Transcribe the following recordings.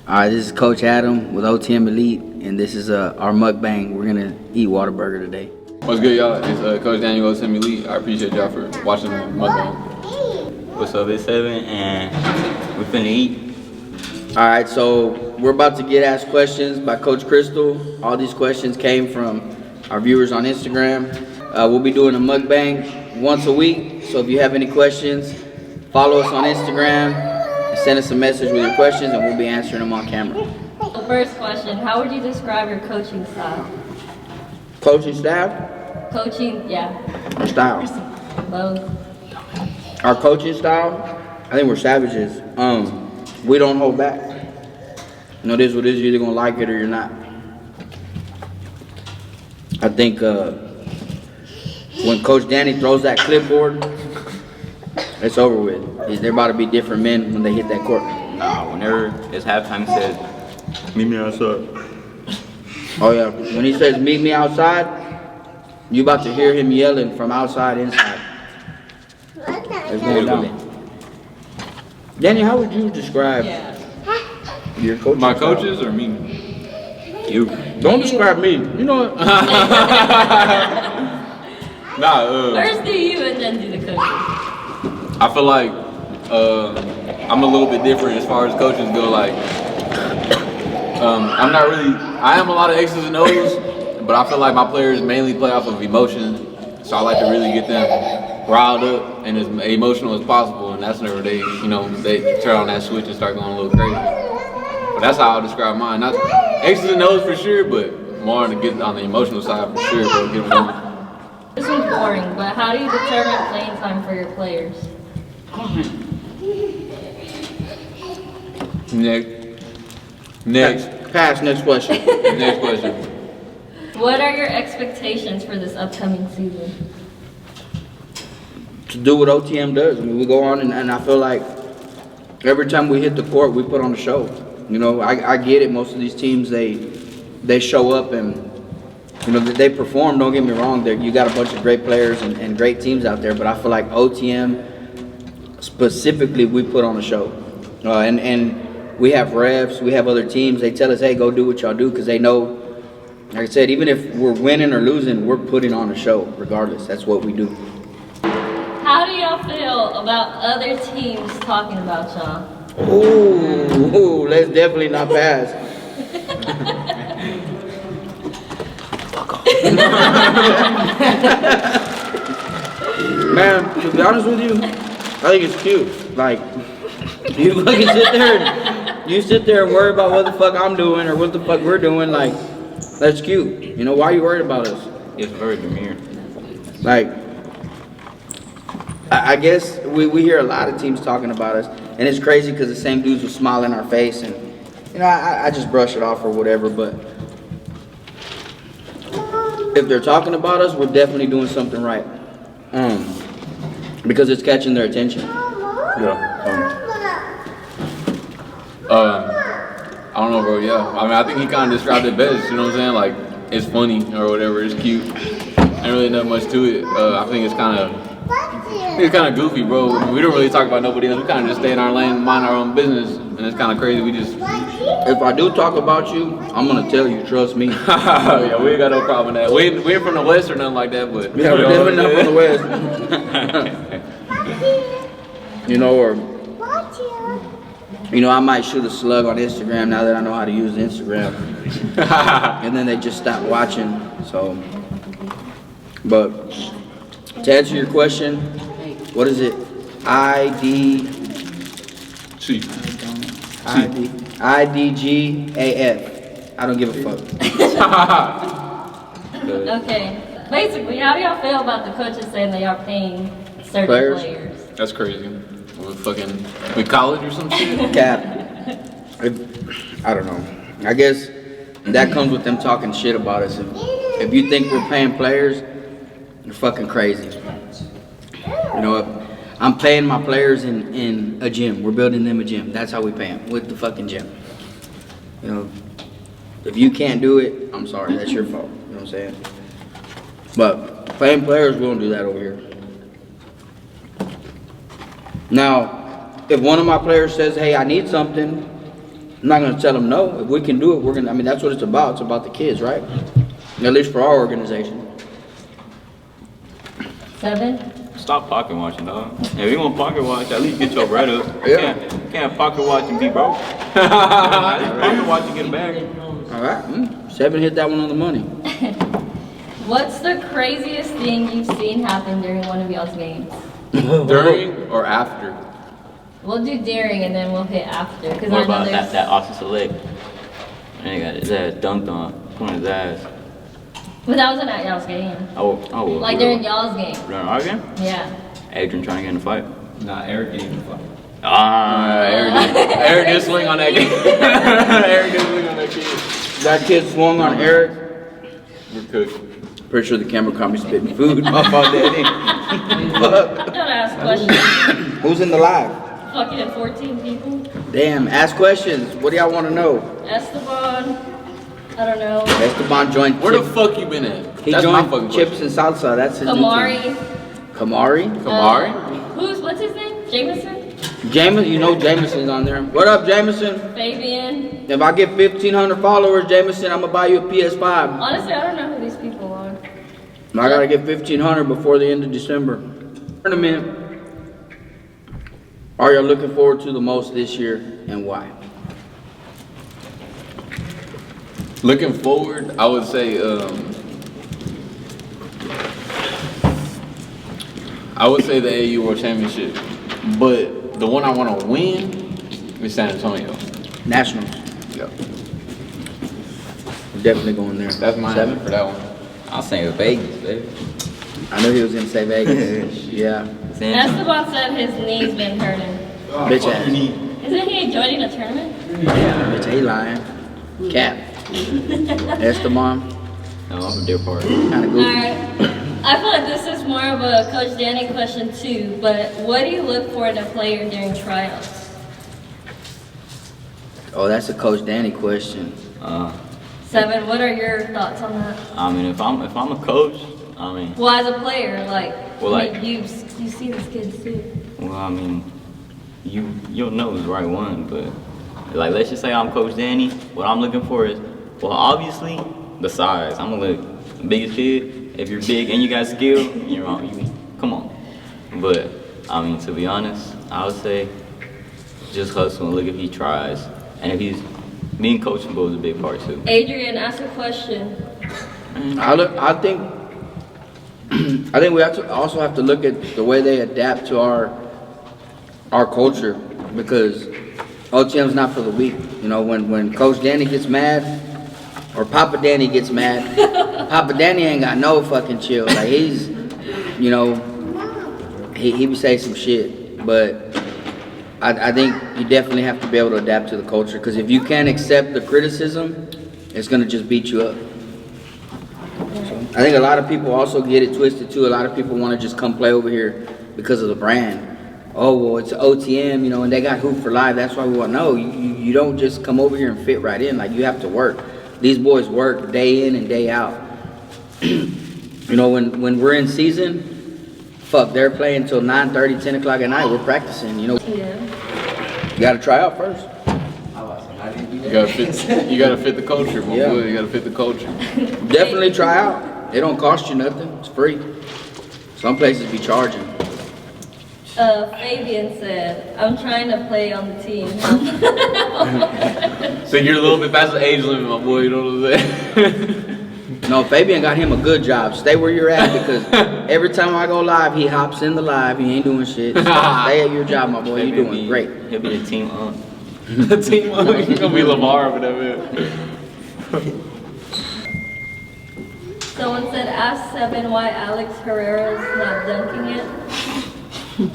All right, this is Coach Adam with OTM Elite, and this is our mukbang. We're gonna eat Whataburger today. What's good, y'all? It's Coach Daniel OTM Elite. I appreciate y'all for watching the mukbang. What's up, it's 7 and we finna eat. All right, so we're about to get asked questions by Coach Crystal. All these questions came from our viewers on Instagram. We'll be doing a mukbang once a week, so if you have any questions, follow us on Instagram. Send us a message with your questions and we'll be answering them on camera. The first question, how would you describe your coaching style? Coaching staff? Coaching, yeah, Or style? both. Our coaching style? I think we're savages. We don't hold back. You know, this is what it is. You're either gonna like it or you're not. I think when Coach Danny throws that clipboard, it's over with. They're about to be different men when they hit that court. Nah, whenever it's halftime, he says, meet me outside. Oh yeah, when he says meet me outside, you about to hear him yelling from outside inside. It's going down. Danny, how would you describe your coaching My style? coaches or me? You. Don't describe me. You know what? First do you and then do the coaching. I feel like I'm a little bit different as far as coaches go. Like, I am a lot of X's and O's, but I feel like my players mainly play off of emotion. So I like to really get them riled up and as emotional as possible. And that's whenever they turn on that switch and start going a little crazy. But that's how I describe mine. Not X's and O's for sure, but more to get on the emotional side for sure, bro. Get them going. This one's boring, but how do you determine playing time for your players? Next. Pass. Next question. Next question. What are your expectations for this upcoming season? To do what OTM does. I mean, we go on and I feel like every time we hit the court, we put on a show. You know, I get it. Most of these teams, they show up and, you know, they perform. Don't get me wrong. You got a bunch of great players and great teams out there, but I feel like OTM specifically, we put on a show. And we have refs, we have other teams. They tell us, hey, go do what y'all do, because they know, like I said, even if we're winning or losing, we're putting on a show regardless. That's what we do. How do y'all feel about other teams talking about y'all? Ooh, let's definitely not pass. Man, to be honest with you, I think it's cute. Like, you fucking sit there and worry about what the fuck I'm doing or what the fuck we're doing. Like, that's cute. You know, why are you worried about us? It's very demure. Like, I guess we hear a lot of teams talking about us, and it's crazy because the same dudes will smile in our face, and, you know, I just brush it off or whatever, but if they're talking about us, we're definitely doing something right. Because it's catching their attention. Yeah. I don't know, bro. Yeah. I mean, I think he kind of described it best. You know what I'm saying? Like, it's funny or whatever. It's cute. Ain't really not much to it. I think it's kind of goofy, bro. We don't really talk about nobody else. We kind of just stay in our lane, mind our own business, and it's kind of crazy. We just. If I do talk about you, I'm gonna tell you. Trust me. Yeah, we ain't got no problem with that. We ain't from the West or nothing like that, but. Yeah, we're definitely not from the West. You know, or you know, I might shoot a slug on Instagram now that I know how to use Instagram, and then they just stop watching. So, but to answer your question, what is it? IDGAF. I don't give a fuck. Okay, basically, how do y'all feel about the coaches saying they are paying certain players? That's crazy. We college or some shit? Cap. I don't know. I guess that comes with them talking shit about us. If you think we're paying players, you're fucking crazy. You know, I'm paying my players in a gym. We're building them a gym. That's how we pay them, with the fucking gym. You know, if you can't do it, I'm sorry. That's your fault. You know what I'm saying? But paying players, we don't do that over here. Now, if one of my players says, hey, I need something, I'm not gonna tell them no. If we can do it, we're gonna. I mean, that's what it's about. It's about the kids, right? At least for our organization. 7. Stop pocket watching, dog. If you want pocket watch, at least get your bread up. Yeah. You can't pocket watch and be broke. At least pocket watch and get a bag. All right. 7 hit that one on the money. What's the craziest thing you've seen happen during one of y'all's games? During or after? We'll do during and then we'll hit after. Because What I know about there's. that Austin Select? And he got his ass dunked on. Put his ass. But that wasn't at y'all's game. Oh. Like during y'all's game. During our game? Yeah. Adrian trying to get in a fight. Nah, Eric ain't fuck. Eric did swing on that kid. Eric did swing on that kid. That kid swung on Eric. We're cooked. Pretty sure the camera caught me spitting food. My fault, Daddy. Fuck. Don't ask questions. Who's in the live? Fucking 14 people. Damn, ask questions. What do y'all want to know? Esteban. I don't know. Esteban joined. Where the fuck you been at? He That's my joined fucking Chips question. and Salsa. That's his new Kamari. team. Kamari? Kamari? What's his name? Jameson? Jameson, you know Jameson's on there. What up, Jameson? Fabian. If I get 1,500 followers, Jameson, I'm gonna buy you a PS5. Honestly, I don't know who these people are. I gotta get 1,500 before the end of December. Tournament. Are you looking forward to the most this year and why? Looking forward, I would say, the AU World Championship. But the one I want to win is San Antonio. Nationals. Yeah. We're definitely going there. That's my 7 answer for that one. I'll say Vegas, baby. I knew he was gonna say Vegas. Yeah. Esteban said his knee's been hurting. Bitch ass. Isn't he joining a tournament? Bitch, he lying. Cap. Esteban. No, I'm from Deer Park. Kinda goofy. Alright. I feel like this is more of a Coach Danny question too, but what do you look for in a player during tryouts? Oh, that's a Coach Danny question. 7, what are your thoughts on that? I mean, if I'm a coach, I mean, Well, as a player, like, Well, I mean, like- you see these kids too. well, I mean, you'll know the right one, but like, let's just say I'm Coach Danny. What I'm looking for is, well, obviously the size. I'm gonna look the biggest kid. If you're big and you got skill, you're on. Come on. But I mean, to be honest, I would say just hustle and look if he tries, and if he's being coachable is a big part too. Adrian, ask a question. I think we also have to look at the way they adapt to our culture, because OTM's not for the weak. You know, when Coach Danny gets mad, or Papa Danny gets mad, Papa Danny ain't got no fucking chill. Like, he's, you know, he be saying some shit, but I think you definitely have to be able to adapt to the culture, because if you can't accept the criticism, it's gonna just beat you up. I think a lot of people also get it twisted too. A lot of people want to just come play over here because of the brand. Oh, well, it's OTM, you know, and they got Hoop for Life. That's why we want. No, you don't just come over here and fit right in. Like, you have to work. These boys work day in and day out. You know, when we're in season, fuck, they're playing till 9:30, 10 o'clock at night. We're practicing, you know. Yeah. You got to try out first. You gotta fit the culture, my Yeah. boy. You gotta fit the culture. Definitely try out. It don't cost you nothing. It's free. Some places be charging. Fabian said, I'm trying to play on the team. So you're a little bit past the age limit, my boy. You know what I'm saying? No, Fabian got him a good job. Stay where you're at, because every time I go live, he hops in the live. He ain't doing shit. So stay at your job, my boy. You're doing great. He'll be the team on. The team, you're gonna be Lamar over there, man. Someone said, ask 7 why Alex Herrera's not dunking it.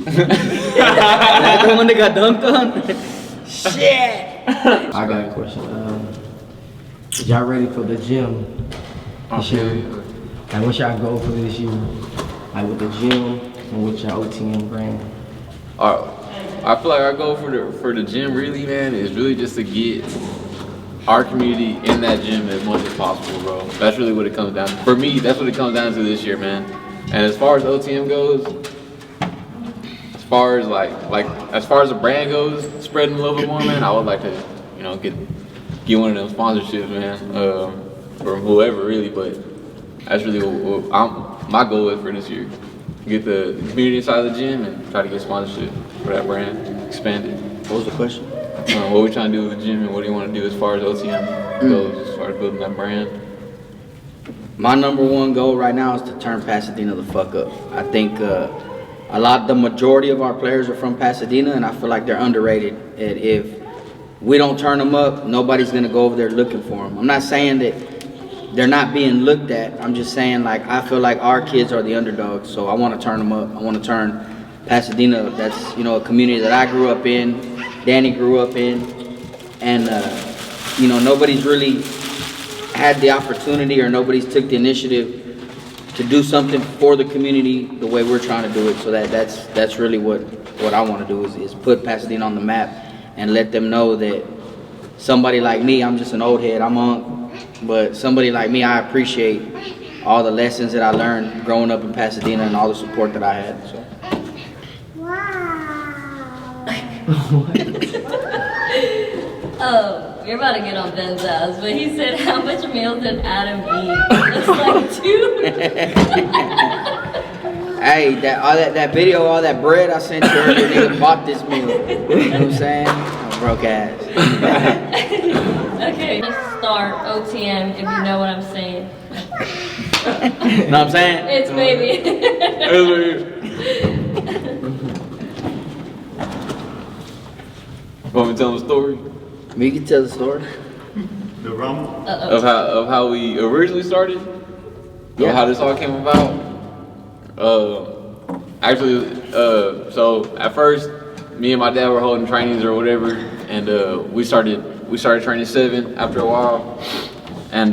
That the one that got dunked on? Shit! I got a question. Is y'all ready for the gym this year? Like, what's y'all goal for this year? Like, with the gym and with your OTM brand? I feel like our goal for the gym, really, man, is really just to get our community in that gym as much as possible, bro. That's really what it comes down to. For me, that's what it comes down to this year, man. And as far as OTM goes, as far as the brand goes, spreading a little bit more, man, I would like to you know, get one of them sponsorships, man, from whoever really. But that's really what my goal is for this year. Get the community inside the gym and try to get sponsorship for that brand, expand it. What was the question? What we trying to do with the gym and what do you want to do as far as OTM goes, as far as building that brand? My number one goal right now is to turn Pasadena the fuck up. I think the majority of our players are from Pasadena, and I feel like they're underrated. And if we don't turn them up, nobody's gonna go over there looking for them. I'm not saying that they're not being looked at. I'm just saying, like, I feel like our kids are the underdogs, so I want to turn them up. I want to turn Pasadena up. That's, you know, a community that I grew up in, Danny grew up in, and you know, nobody's really had the opportunity or nobody's took the initiative to do something for the community the way we're trying to do it. So that's really what I want to do is put Pasadena on the map and let them know that somebody like me, I'm just an old head, I'm on, but somebody like me, I appreciate all the lessons that I learned growing up in Pasadena and all the support that I had. So. Oh, you're about to get on Ben's ass, but he said, how much meals did Adam eat? It's like 2. Hey, that video, all that bread I sent you earlier, nigga bought this meal. You know what I'm saying? I'm broke ass. Okay, just start OTM if you know what I'm saying. Know what I'm saying? It's baby. Want me to tell them a story? You can tell the story. The rum? Of how we originally started? Yeah. Of how this all came about? So at first, me and my dad were holding trainings or whatever, and we started training 7 after a while, and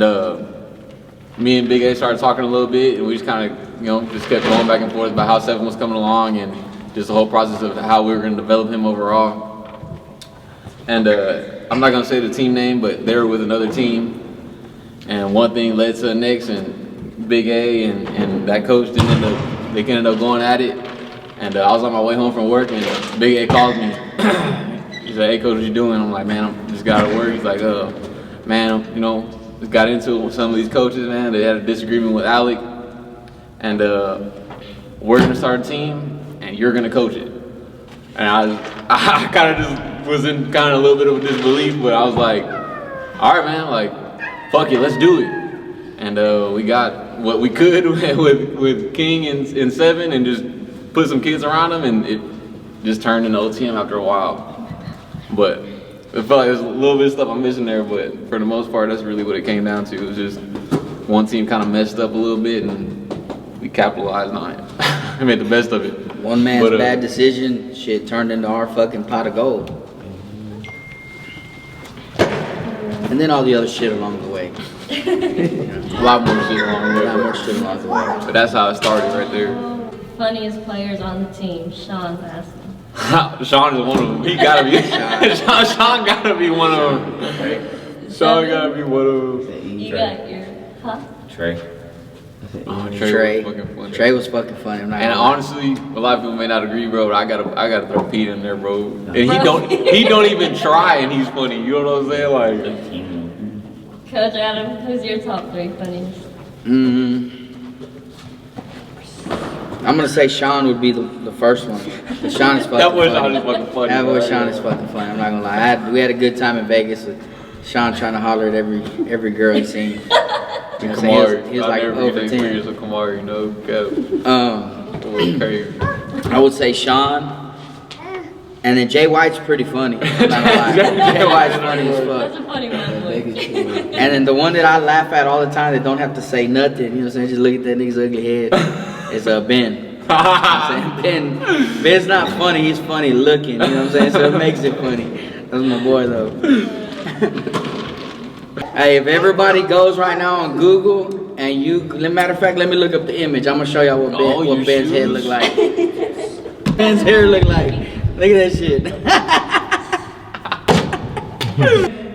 me and Big A started talking a little bit, and we just kind of, you know, just kept going back and forth about how 7 was coming along and just the whole process of how we were going to develop him overall. And I'm not gonna say the team name, but they were with another team, and one thing led to the next, and Big A and that coach they ended up going at it. And I was on my way home from work, and Big A called me. He said, "Hey coach, what you doing?" I'm like, "Man, I'm just got out of work." He's like, "Man, you know, just got into it with some of these coaches, man. They had a disagreement with Alec, and we're gonna start a team, and you're gonna coach it." And I kind of just was in kind of a little bit of a disbelief, but I was like, all right, man, like, fuck it, let's do it. And we got what we could with King in 7 and just put some kids around him, and it just turned into OTM after a while. But it felt like there's a little bit of stuff I'm missing there, but for the most part, that's really what it came down to. It was just one team kind of messed up a little bit, and we capitalized on it. We made the best of it. One man's bad decision, shit turned into our fucking pot of gold. And then all the other shit along the way. A lot more shit along the way. A lot more shit along the way. But that's how it started right there. Funniest players on the team, Sean's asking. Sean is one of them. He gotta be. Sean gotta be one of them. Sean gotta be one of them. You got your, huh? Trey. Oh, Trey was fucking funny. Trey was fucking funny. I'm not And gonna lie. honestly, a lot of people may not agree, bro, but I gotta throw Pete in there, bro. And he don't even try, and he's funny. You know what I'm saying? Like, Coach Adam, who's your top 3 funniest? I'm gonna say Sean would be the first one. Sean is fucking that boy funny. Sean is fucking funny. That boy bro. Sean is fucking funny. I'm not gonna lie. We had a good time in Vegas with Sean trying to holler at every girl he seen. You know what I'm saying? He was like over 10. Years of Kamari, you know, go. Crazy. I would say Sean. And then Jay White's pretty funny. I'm not gonna lie. Jay White's funny as That's fuck. a funny one, boy. And then the one that I laugh at all the time that don't have to say nothing, you know what I'm saying? Just look at that nigga's ugly head. Is Ben. You know what I'm saying? Ben's not funny, he's funny looking, you know what I'm saying? So it makes it funny. That's my boy though. Hey, if everybody goes right now on Google and matter of fact, let me look up the image. I'm gonna show y'all what Ben's head look like. Ben's hair look like. Look at that shit.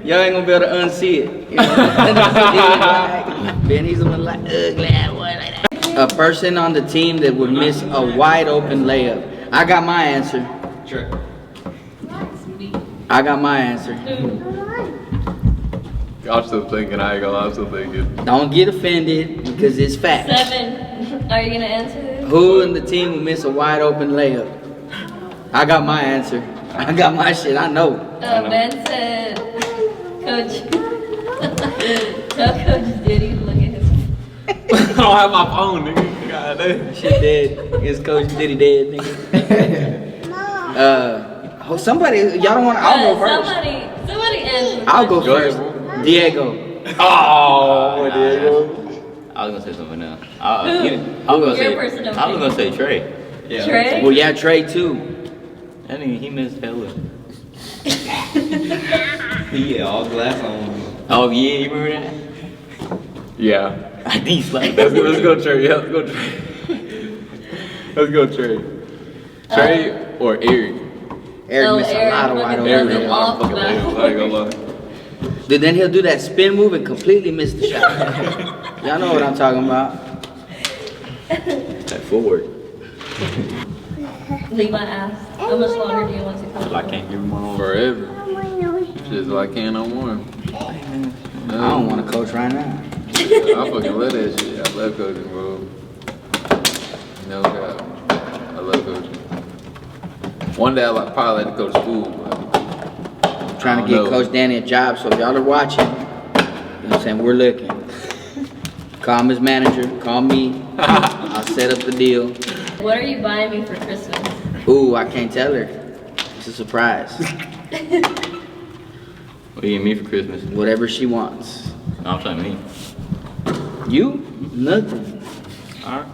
Y'all ain't gonna be able to unsee it. You know? Ben, he's a little like ugly boy like that. A person on the team that would miss a wide open layup. I got my answer. Sure. I got my answer. I'm still thinking. I ain't gonna lie. I'm still thinking. Don't get offended because it's facts. 7. Are you gonna answer this? Who in the team will miss a wide open layup? I got my answer. I got my shit. I know. Ben said, Coach. Tell Coach Diddy to look at his. I don't have my phone, nigga. God damn. Shit dead. It's Coach Diddy dead, nigga. Somebody, y'all don't want to. I'll go first. Somebody answer. I'll go Go ahead, first. bro. Diego. Oh, Diego. I was gonna say something else. Who? I was Your person of gonna say Trey. Yeah. Trey? Well, yeah, Trey too. That nigga, he missed hella. Yeah, all glass on. Oh yeah, you remember that? Yeah. I think he slapped Let's go, Trey. Yeah, let's go, Trey. Let's go, Trey. Trey or Eric? Eric missed a lot of wide fucking Eric open a layups. lot of fucking layups. I ain't gonna lie. Dude, then he'll do that spin move and completely miss the shot. Y'all know what I'm talking about. that forward. Levi asked, how much longer do you want to coach? I can't give him my own. Forever. Just like I can't no more. I don't want to coach right now. I fucking love that shit. I love coaching, bro. No doubt. I love coaching. One day I probably like to go to school. But Trying to get Coach Danny a job, so if y'all are watching, you know what I'm saying, we're looking. Call him his manager, call me, I'll set up the deal. What are you buying me for Christmas? Ooh, I can't tell her. It's a surprise. What do you get me for Christmas? Whatever she wants. No, I'm saying me. You? Nothing. Alright.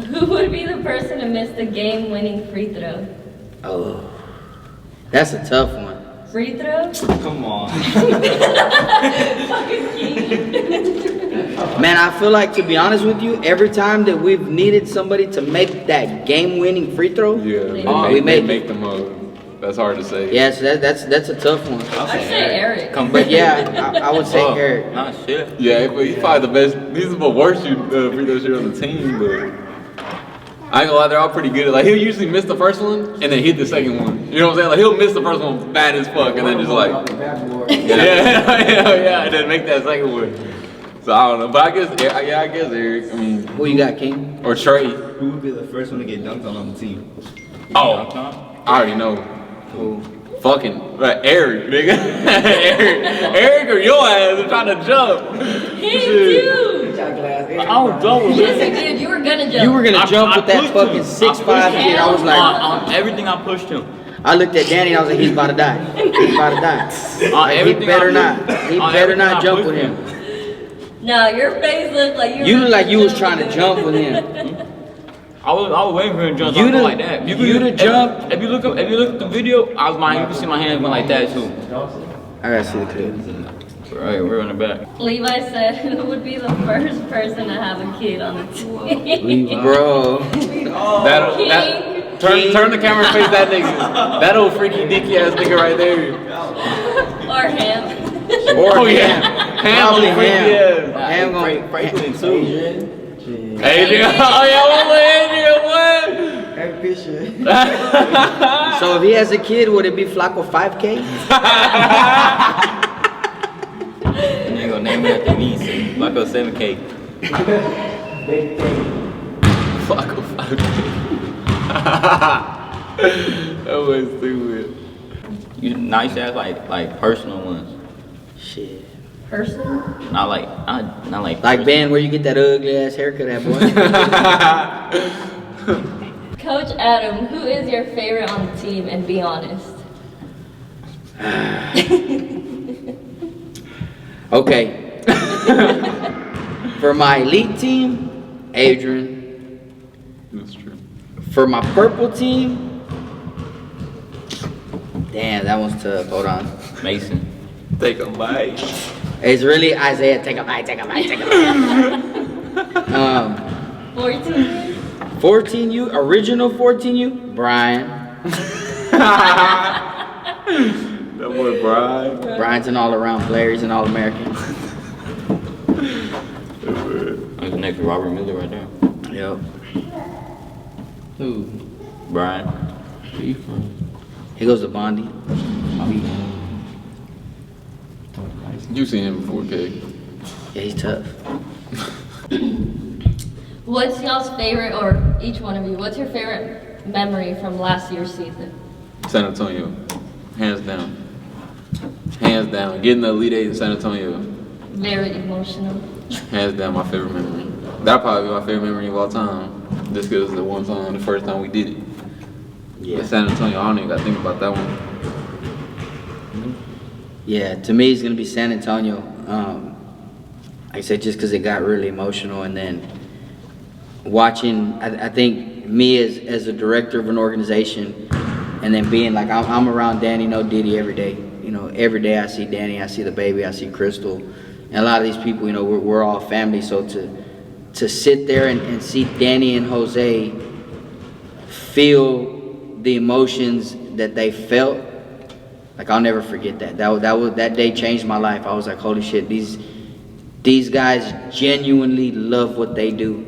Who would be the person to miss the game-winning free throw? Oh, that's a tough one. Free throw? Come on. Fucking king. Man, I feel like, to be honest with you, every time that we've needed somebody to make that game-winning free throw, yeah, we they made make them. That's hard to say. yes, that's a tough one. I'd say Eric. But yeah, I would say Eric. Nah, shit. Yeah, but he's probably the best. He's the worst free throw shooter on the team, but I ain't gonna lie, they're all pretty good. Like he'll usually miss the first one and then hit the second one. You know what I'm saying? Like he'll miss the first one bad as fuck and then just like yeah, and then make that second one. So I don't know, but I guess Eric. I mean, Who you got, King? or Trey. Who would be the first one to get dunked on the team? Oh, I already know. Who? Fucking Eric, nigga. Eric or your ass are trying to jump. He too. I don't jump with Yes, he did. You were gonna jump. You were gonna jump I with that pushed fucking him. 6'5" him. kid. I was like, on everything I pushed him. I looked at Danny and I was like, he's about to die. He's about to die. On Like, he everything better I not. pushed- He on better everything not I jump pushed with him. No, your face looked like you were You look like gonna you was jump trying to with jump with him. I was waiting for him to jump You off the- like that. you the jump. If you look at the video, you can see my hands went like that too. I gotta see the clip. Right, we're on the back. Levi said, who would be the first person to have a kid on the team? Bro. Turn the camera and face that nigga. That old freaky dicky ass nigga right there. Or him. Or yeah. Ham Probably on freaky him. ass. Ham gonna Franklin too. Adrian. Oh yeah, what Adrian? What? Hey, Fisher. So if he has a kid, would it be Flacco 5K? And they gonna name it after me, so Flacco 7K. Fuck. That was stupid. You nice ass like personal ones. Shit. Person? Not like Like Ben, where you get that ugly ass haircut at, boy? Coach Adam, who is your favorite on the team? And be honest. Okay. For my elite team, Adrian. That's true. For my purple team, damn, that one's tough. Hold on. Mason. Take a bite. It's really Isaiah. Take a bite, take a bite, take a bite. 14? 14U, original 14U, Brian. That boy Brian. Brian's an all-around player. He's an all-American. That's next to Robert Miller right there. Yep. Who? Brian. Where you from? He goes to Bondi. Oh, he You seen him before, K. Yeah, he's tough. What's y'all's favorite, or each one of you, what's your favorite memory from last year's season? San Antonio, hands down. Hands down. Getting the Elite Eight in San Antonio, Very emotional. hands down my favorite memory. That'll probably be my favorite memory of all time. Just because the one time, the first time we did it. Yeah. But San Antonio, I don't even got to think about that one. Yeah, to me, it's gonna be San Antonio. Like I said, just because it got really emotional, and then watching. I think me as a director of an organization, and then being like I'm around Danny, no Diddy every day. You know, every day I see Danny, I see the baby, I see Crystal, and a lot of these people. You know, we're all family. So to sit there and see Danny and Jose feel the emotions that they felt. Like, I'll never forget that. That day changed my life. I was like, holy shit, these guys genuinely love what they do.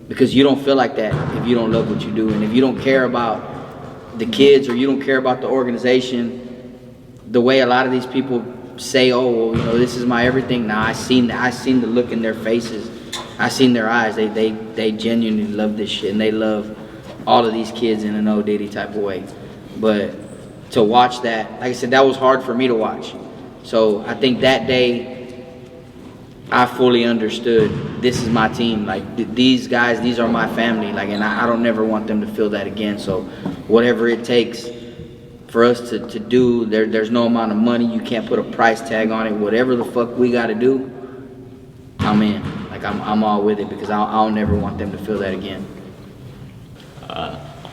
Because you don't feel like that if you don't love what you do. And if you don't care about the kids, or you don't care about the organization, the way a lot of these people say, oh, well, you know, this is my everything. Now, I seen the look in their faces. I seen their eyes. They genuinely love this shit. And they love all of these kids in an O Diddy type of way. But to watch that, like I said, that was hard for me to watch. So I think that day I fully understood, this is my team. Like, these guys, these are my family. Like, and I don't never want them to feel that again. So whatever it takes for us to do, there's no amount of money. You can't put a price tag on it. Whatever the fuck we got to do, I'm in. Like, I'm all with it, because I'll never want them to feel that again.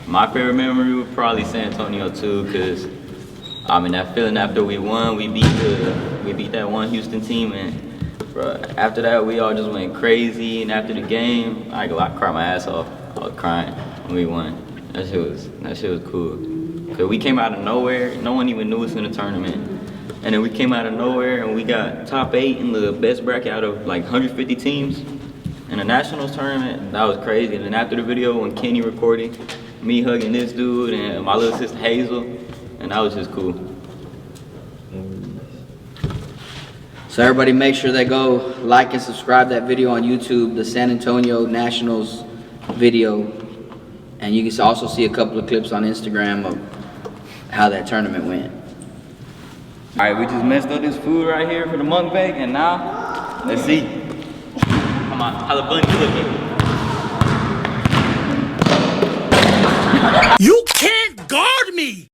My favorite memory would probably San Antonio too, because I mean that feeling after we won, we beat that one Houston team, and bro, after that we all just went crazy. And after the game, I cried my ass off. I was crying when we won. That shit was cool. Cause we came out of nowhere, no one even knew us in the tournament, and then we came out of nowhere and we got top 8 in the best bracket out of like 150 teams in a nationals tournament. That was crazy. And then after the video, when Kenny recorded me hugging this dude and my little sister Hazel, and that was just cool. So everybody make sure they go like and subscribe that video on YouTube, the San Antonio Nationals video. And you can also see a couple of clips on Instagram of how that tournament went. All right, we just messed up this food right here for the mukbang, and now, let's see. Come on, how the bunny looking? You can't guard me!